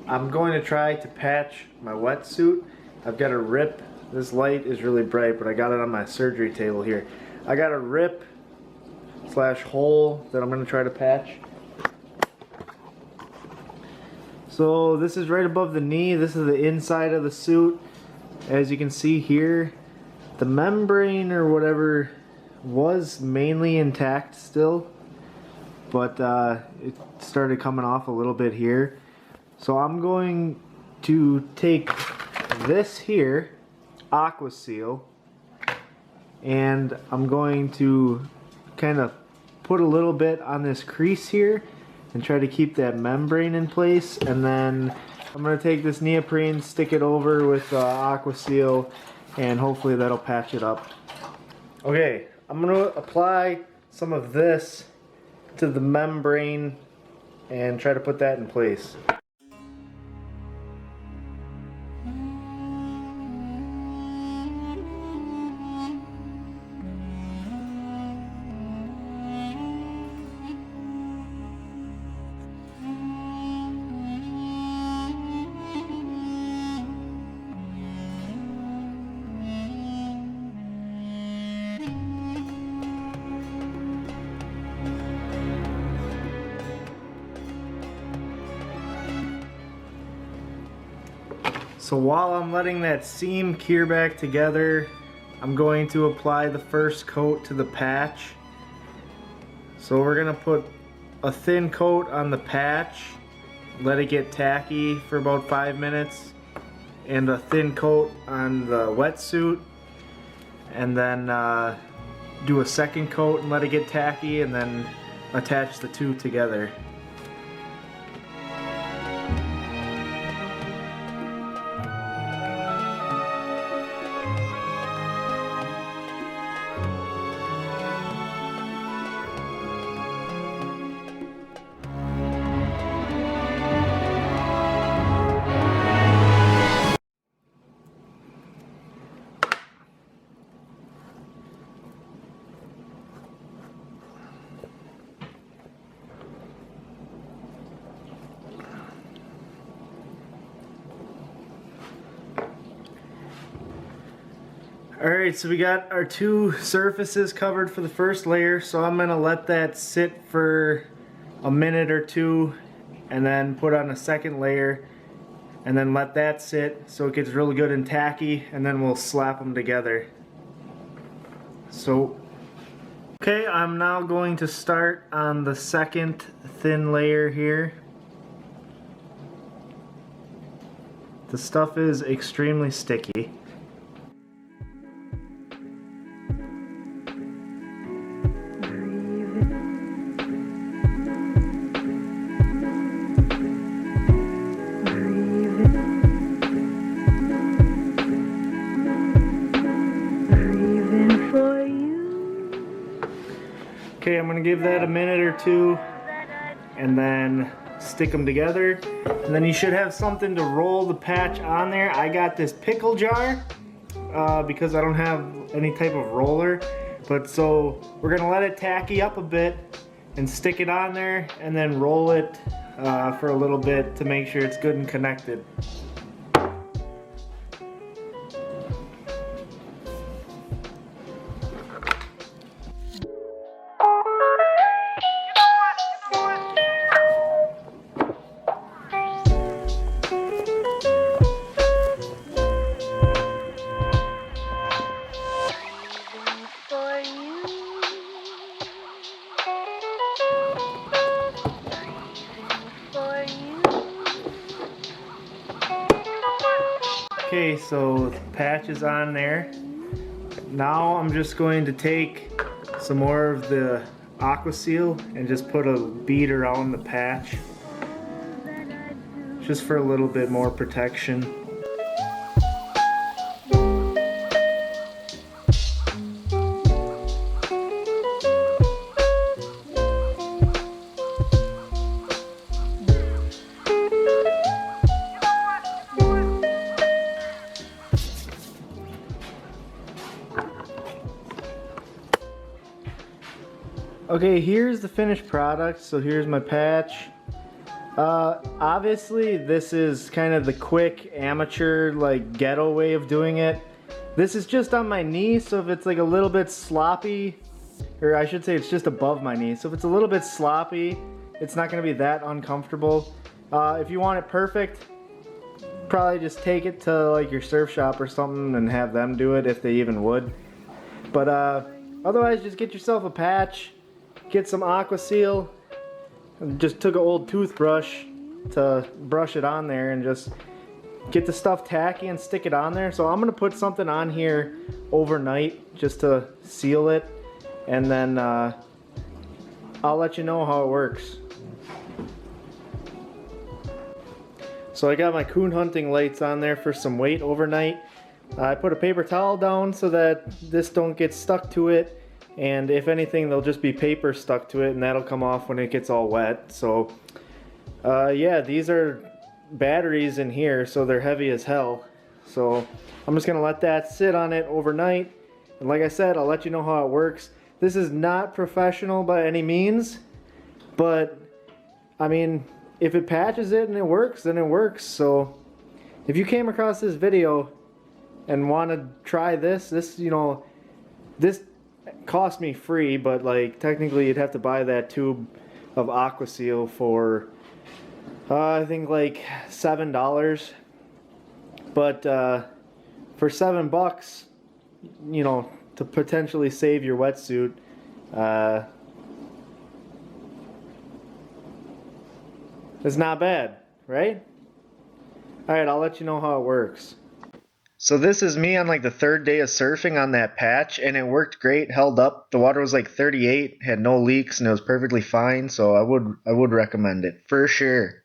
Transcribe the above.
I'm going to try to patch my wetsuit. I've got a rip. This light is really bright, but I got it on my surgery table here. I got a rip slash hole that I'm going to try to patch. So this is right above the knee. This is the inside of the suit. As you can see here, the membrane or whatever was mainly intact still, but it started coming off a little bit here. So I'm going to take this here, Aqua Seal, and I'm going to kind of put a little bit on this crease here and try to keep that membrane in place, and then I'm going to take this neoprene, stick it over with Aqua Seal, and hopefully that'll patch it up. Okay, I'm going to apply some of this to the membrane and try to put that in place. So while I'm letting that seam cure back together, I'm going to apply the first coat to the patch. So we're going to put a thin coat on the patch, let it get tacky for about 5 minutes, and a thin coat on the wetsuit, and then do a second coat and let it get tacky, and then attach the two together. Alright, so we got our two surfaces covered for the first layer, so I'm going to let that sit for a minute or two and then put on a second layer and then let that sit so it gets really good and tacky, and then we'll slap them together. So, okay, I'm now going to start on the second thin layer here. The stuff is extremely sticky. Okay, I'm going to give that a minute or two and then stick them together. And then you should have something to roll the patch on there. I got this pickle jar because I don't have any type of roller. But so we're going to let it tacky up a bit and stick it on there and then roll it for a little bit to make sure it's good and connected. Okay, so the patch is on there. Now I'm just going to take some more of the Aqua Seal and just put a bead around the patch, just for a little bit more protection. Okay, here's the finished product. So here's my patch. Obviously this is kind of the quick amateur like ghetto way of doing it. This is just on my knee, so if it's like a little bit sloppy, or I should say it's just above my knee, so if it's a little bit sloppy, it's not going to be that uncomfortable. If you want it perfect, probably just take it to like your surf shop or something and have them do it if they even would. But otherwise, just get yourself a patch, get some Aqua Seal. Just took an old toothbrush to brush it on there and just get the stuff tacky and stick it on there. So I'm gonna put something on here overnight just to seal it, and then I'll let you know how it works. So I got my coon hunting lights on there for some weight overnight. I put a paper towel down so that this don't get stuck to it, and if anything there'll just be paper stuck to it, and that'll come off when it gets all wet. So yeah, these are batteries in here, so they're heavy as hell. So I'm just gonna let that sit on it overnight, and like I said, I'll let you know how it works. This is not professional by any means, but I mean, if it patches it and it works, then it works. So if you came across this video and want to try this, you know, this cost me free, but like technically you'd have to buy that tube of Aqua Seal for I think like $7. But for $7, you know, to potentially save your wetsuit, it's not bad, right? Alright, I'll let you know how it works. So this is me on like the third day of surfing on that patch, and it worked great, held up. The water was like 38, had no leaks, and it was perfectly fine, so I would recommend it for sure.